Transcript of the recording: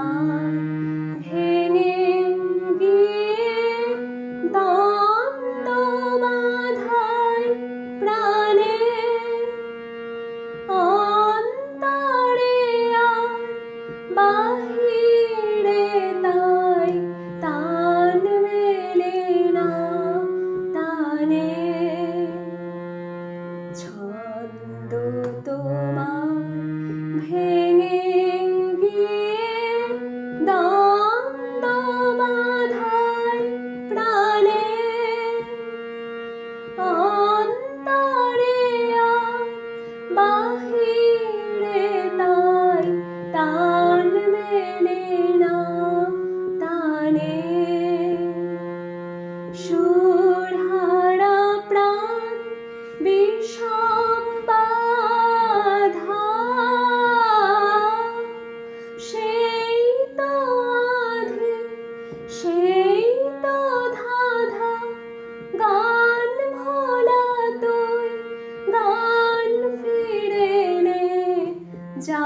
তোমার ভেঙে গিয়ে দ্বন্দ্ব বাঁধায় প্রাণে অন্তরে আর বাহিরে তাই তান মেলে না তানে ছন্দ তোমার ভেঙে গিয়ে দ্বন্দ্ব বাঁধায় প্রাণে অন্তরে আর বাহিরে তাই তান মেলে না তানে সুরহারা প্রাণ বিষম বাধা সেই তো আধে সেই তো ধাঁধা গান ভোলা তুই গান ফিরে নে যা